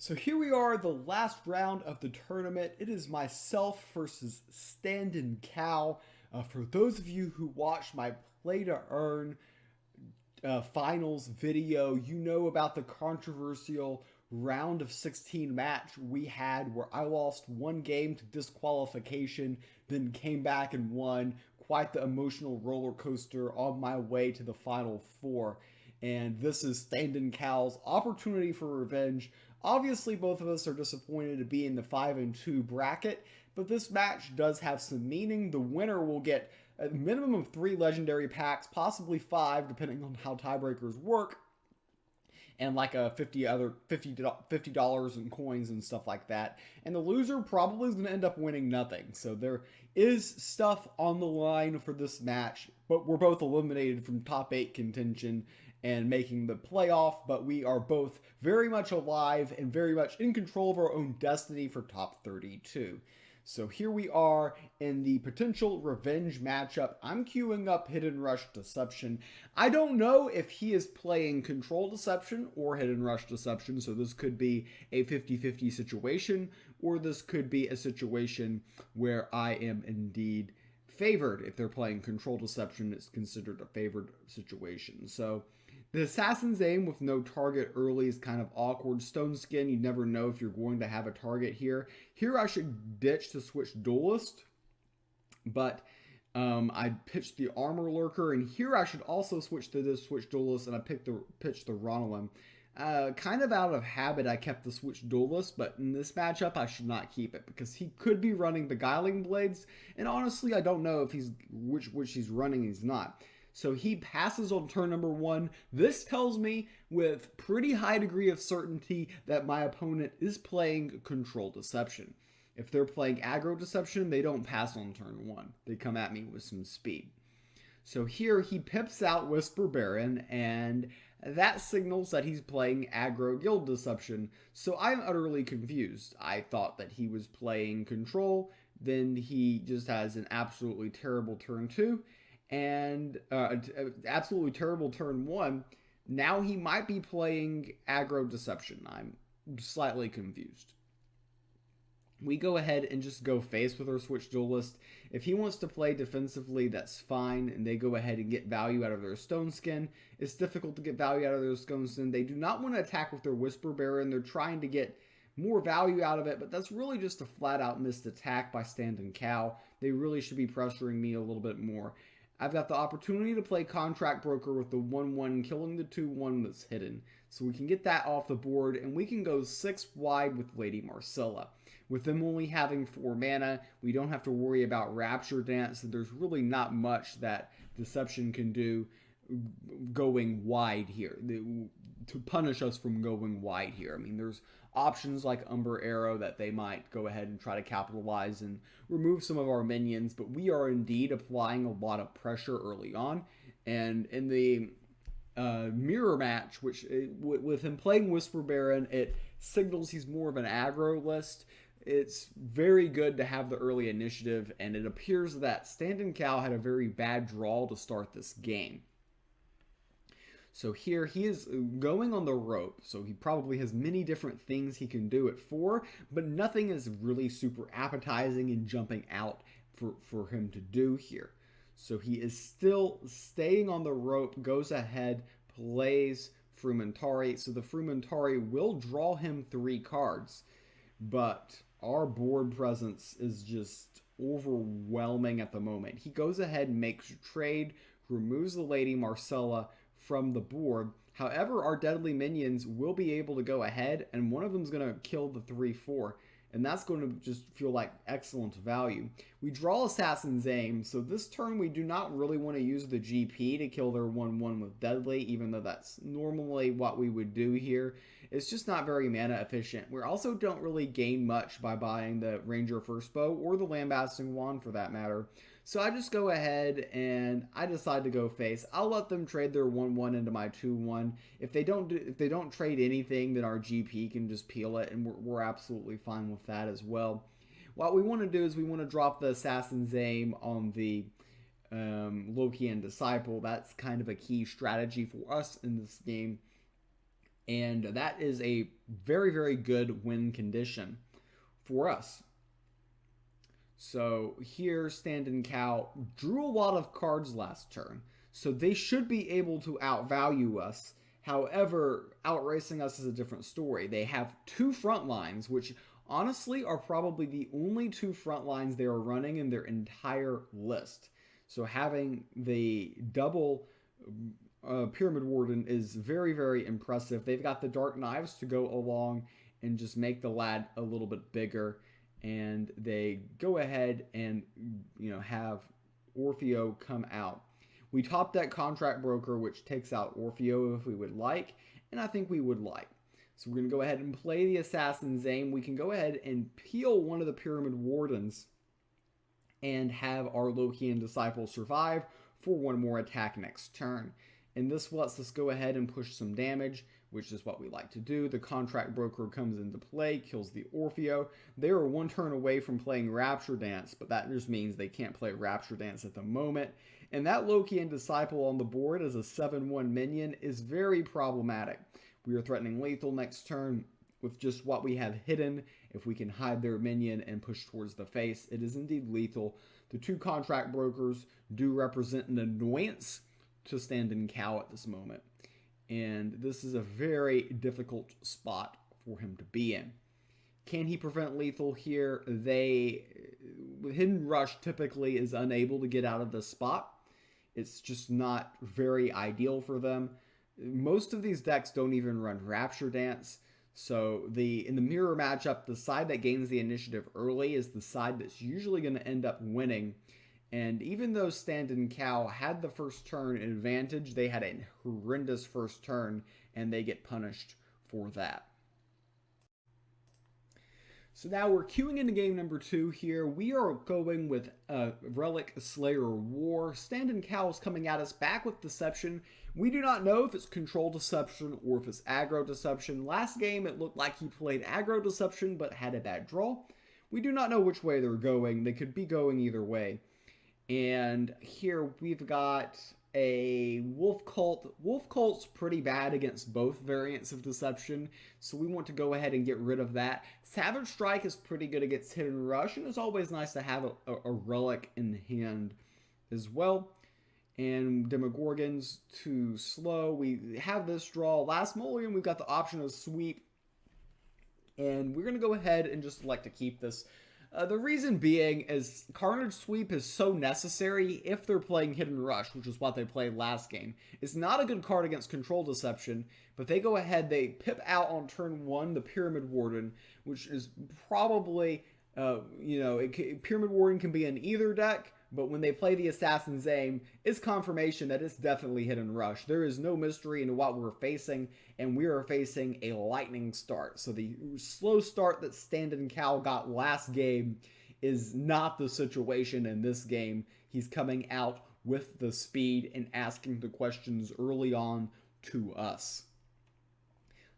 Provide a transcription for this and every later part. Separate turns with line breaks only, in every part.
So here we are, the last round of the tournament. It is myself versus Standinkao. For those of you who watched my Play to Earn finals video, you know about the controversial round of 16 match we had where I lost one game to disqualification, then came back and won. Quite the emotional roller coaster on my way to the final four. And this is Standinkao's opportunity for revenge. Obviously, both of us are disappointed to be in the 5 and 2 bracket, but this match does have some meaning. The winner will get a minimum of 3 legendary packs, possibly 5, depending on how tiebreakers work, and like a $50 in coins and stuff like that. And the loser probably is going to end up winning nothing. So there is stuff on the line for this match, but we're both eliminated from top 8 contention and making the playoff, but we are both very much alive and very much in control of our own destiny for top 32. So here we are in the potential revenge matchup. I'm queuing up Hidden Rush Deception. I don't know if he is playing Control Deception or Hidden Rush Deception, so this could be a 50-50 situation, or this could be a situation where I am indeed favored. If they're playing Control Deception, it's considered a favored situation. So the Assassin's Aim with no target early is kind of awkward. Stone Skin, you never know if you're going to have a target here. Here I should ditch to switch Duelist, but I pitched the Armor Lurker, and here I should also switch to this switch Duelist, and I pitched the Ronalyn. Kind of out of habit, I kept the switch Duelist, but in this matchup, I should not keep it because he could be running Beguiling Blades, and honestly, I don't know if he's which he's running. He's not. So he passes on turn number 1. This tells me with pretty high degree of certainty that my opponent is playing Control Deception. If they're playing Aggro Deception, they don't pass on turn 1. They come at me with some speed. So here he pips out Whisper Baron, and that signals that he's playing Aggro Guild Deception. So I'm utterly confused. I thought that he was playing Control, then he just has an absolutely terrible turn 2. And absolutely terrible turn 1. Now he might be playing Aggro Deception. I'm slightly confused. We go ahead and just go face with our Switch Duelist. If he wants to play defensively, that's fine, and they go ahead and get value out of their Stone Skin. It's difficult to get value out of their Stone Skin. They do not want to attack with their Whisper Baron. They're trying to get more value out of it, but that's really just a flat-out missed attack by Standinkao. They really should be pressuring me a little bit more. I've got the opportunity to play Contract Broker with the 1-1, killing the 2-1 that's hidden. So we can get that off the board, and we can go 6 wide with Lady Marcella. With them only having 4 mana, we don't have to worry about Rapture Dance, and there's really not much that Deception can do going wide here to punish us from going wide here. I mean, there's options like Umber Arrow that they might go ahead and try to capitalize and remove some of our minions, but we are indeed applying a lot of pressure early on. And in the mirror match, which with him playing Whisper Baron, it signals he's more of an aggro list. It's very good to have the early initiative, and it appears that Standinkao had a very bad draw to start this game. So here he is going on the rope, so he probably has many different things he can do at 4, but nothing is really super appetizing and jumping out for him to do here. So he is still staying on the rope, goes ahead, plays Frumentari, so the Frumentari will draw him 3 cards, but our board presence is just overwhelming at the moment. He goes ahead and makes a trade, removes the Lady Marcella from the board. However, our deadly minions will be able to go ahead, and one of them is going to kill the 3-4, and that's going to just feel like excellent value. We draw Assassin's Aim, so this turn we do not really want to use the GP to kill their 1-1 with deadly, even though that's normally what we would do here. It's just not very mana efficient. We also don't really gain much by buying the Ranger First Bow or the Lambasting Wand for that matter. So I just go ahead and I decide to go face. I'll let them trade their 1-1 into my 2-1. If they don't trade anything, then our GP can just peel it, and we're absolutely fine with that as well. What we want to do is we want to drop the Assassin's Aim on the Loki and Disciple. That's kind of a key strategy for us in this game. And that is a very, very good win condition for us. So here, Standinkao drew a lot of cards last turn, so they should be able to outvalue us. However, outracing us is a different story. They have two front lines, which honestly are probably the only two front lines they are running in their entire list. So having the double Pyramid Warden is very, very impressive. They've got the Dark Knives to go along and just make the lad a little bit bigger. And they go ahead and, have Orfeo come out. We top deck Contract Broker, which takes out Orfeo if we would like, and I think we would like. So we're going to go ahead and play the Assassin's Aim. We can go ahead and peel one of the Pyramid Wardens and have our Lokian Disciple survive for one more attack next turn. And this lets us go ahead and push some damage, which is what we like to do. The Contract Broker comes into play, kills the Orfeo. They are one turn away from playing Rapture Dance, but that just means they can't play Rapture Dance at the moment. And that Lokian Disciple on the board as a 7-1 minion is very problematic. We are threatening lethal next turn with just what we have hidden. If we can hide their minion and push towards the face, it is indeed lethal. The two Contract Brokers do represent an annoyance to Standinkao at this moment. And this is a very difficult spot for him to be in. Can he prevent lethal here? Hidden Rush typically is unable to get out of this spot. It's just not very ideal for them. Most of these decks don't even run Rapture Dance. So in the mirror matchup, the side that gains the initiative early is the side that's usually going to end up winning. And even though Standinkao had the first turn advantage, they had a horrendous first turn, and they get punished for that. So now we're queuing into game number 2 here. We are going with Relic Slayer War. Standinkao is coming at us back with Deception. We do not know if it's Control Deception or if it's Aggro Deception. Last game, it looked like he played Aggro Deception, but had a bad draw. We do not know which way they're going. They could be going either way. And here we've got a Wolf Cult. Wolf Cult's pretty bad against both variants of Deception, so we want to go ahead and get rid of that. Savage Strike is pretty good against Hidden Rush, and it's always nice to have a relic in hand as well. And Demogorgon's too slow. We have this draw. Last Mulligan, we've got the option of Sweep, and we're going to go ahead and just elect to keep this. The reason being is Carnage Sweep is so necessary if they're playing Hidden Rush, which is what they played last game. It's not a good card against Control Deception, but they go ahead, they pip out on turn 1 the Pyramid Warden, which is probably, Pyramid Warden can be in either deck, but when they play the Assassin's Aim, it's confirmation that it's definitely Hidden Rush. There is no mystery into what we're facing, and we are facing a lightning start. So the slow start that Standinkao got last game is not the situation in this game. He's coming out with the speed and asking the questions early on to us.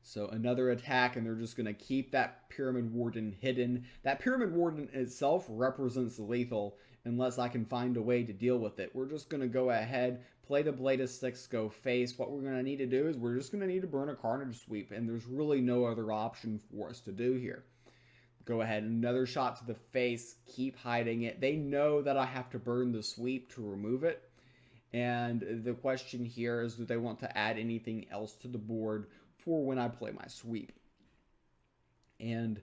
So another attack, and they're just going to keep that Pyramid Warden hidden. That Pyramid Warden itself represents lethal unless I can find a way to deal with it. We're just going to go ahead, play the Blade of Sticks, go face. What we're going to need to do is we're just going to need to burn a Carnage Sweep, and there's really no other option for us to do here. Go ahead, another shot to the face, keep hiding it. They know that I have to burn the sweep to remove it. And the question here is, do they want to add anything else to the board for when I play my sweep? And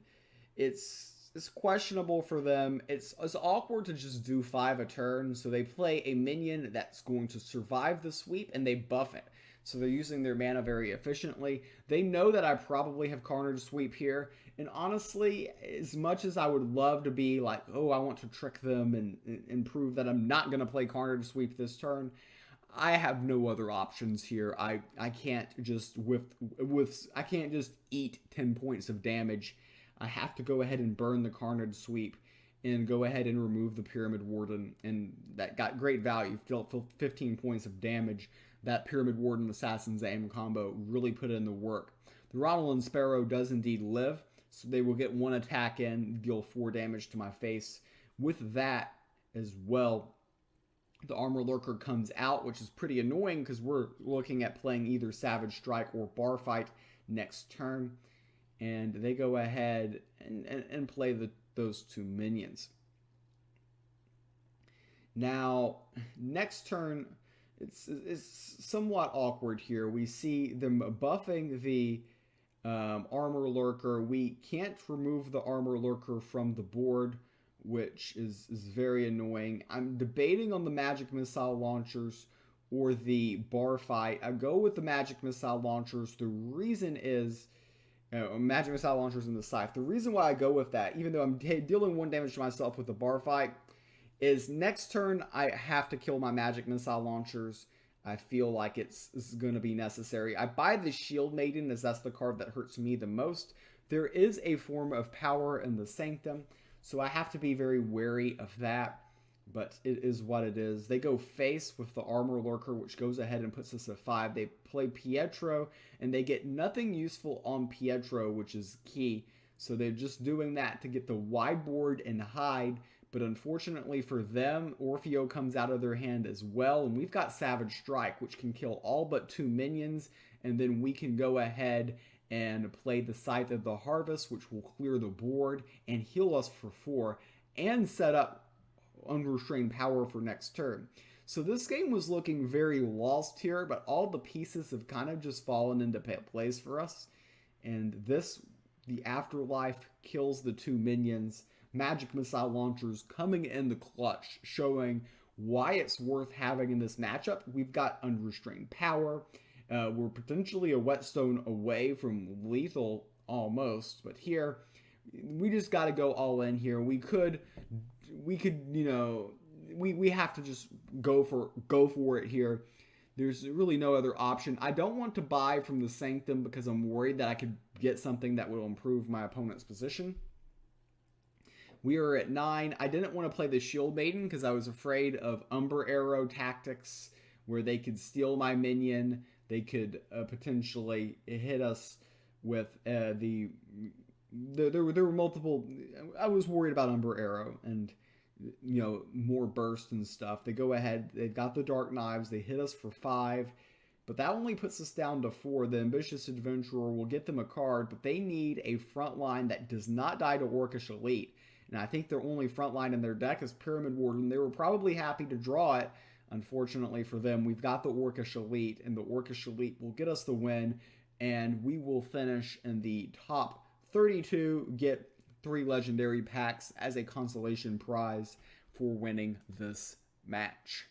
it's questionable for them. It's awkward to just do 5 a turn, so they play a minion that's going to survive the sweep, and they buff it. So they're using their mana very efficiently. They know that I probably have Carnage Sweep here, and honestly, as much as I would love to be like, oh, I want to trick them and prove that I'm not going to play Carnage Sweep this turn, I have no other options here. I can't just I can't just eat 10 points of damage. I have to go ahead and burn the Carnage Sweep and go ahead and remove the Pyramid Warden, and that got great value, 15 points of damage. That Pyramid Warden Assassin's Aim combo really put in the work. The Romulan Sparrow does indeed live, so they will get 1 attack in, deal 4 damage to my face. With that as well, the Armor Lurker comes out, which is pretty annoying because we're looking at playing either Savage Strike or Bar Fight next turn. And they go ahead and play those 2 minions. Now, next turn, it's somewhat awkward here. We see them buffing the armor lurker. We can't remove the armor lurker from the board, which is very annoying. I'm debating on the magic missile launchers or the bar fight. I go with the magic missile launchers. The reason is magic missile launchers in the scythe. The reason why I go with that, even though I'm dealing 1 damage to myself with the bar fight, is next turn I have to kill my magic missile launchers. I feel like it's going to be necessary. I buy the Shield Maiden as that's the card that hurts me the most. There is a form of power in the Sanctum, so I have to be very wary of that, but it is what it is. They go face with the Armor Lurker, which goes ahead and puts us at 5. They play Pietro, and they get nothing useful on Pietro, which is key. So they're just doing that to get the wide board and hide. But unfortunately for them, Orfeo comes out of their hand as well. And we've got Savage Strike, which can kill all but 2 minions. And then we can go ahead and play the Scythe of the Harvest, which will clear the board and heal us for 4. And set up Unrestrained Power for next turn. So this game was looking very lost here. But all the pieces have kind of just fallen into place for us. And the Afterlife kills the 2 minions. Magic missile launchers coming in the clutch, showing why it's worth having in this matchup. We've got Unrestrained Power. We're potentially a whetstone away from lethal almost, but here we just got to go all in here. We could, you know, we have to just go for it here. There's really no other option. I don't want to buy from the Sanctum because I'm worried that I could get something that will improve my opponent's position. We are at 9. I didn't want to play the Shield Maiden because I was afraid of Umber Arrow tactics where they could steal my minion. They could potentially hit us with there were multiple. I was worried about Umber Arrow and, you know, more burst and stuff. They go ahead. They've got the Dark Knives. They hit us for 5. But that only puts us down to 4. The Ambitious Adventurer will get them a card, but they need a front line that does not die to Orcish Elite. And I think their only front line in their deck is Pyramid Warden. They were probably happy to draw it. Unfortunately for them, we've got the Orcish Elite, and the Orcish Elite will get us the win, and we will finish in the top 32, get 3 legendary packs as a consolation prize for winning this match.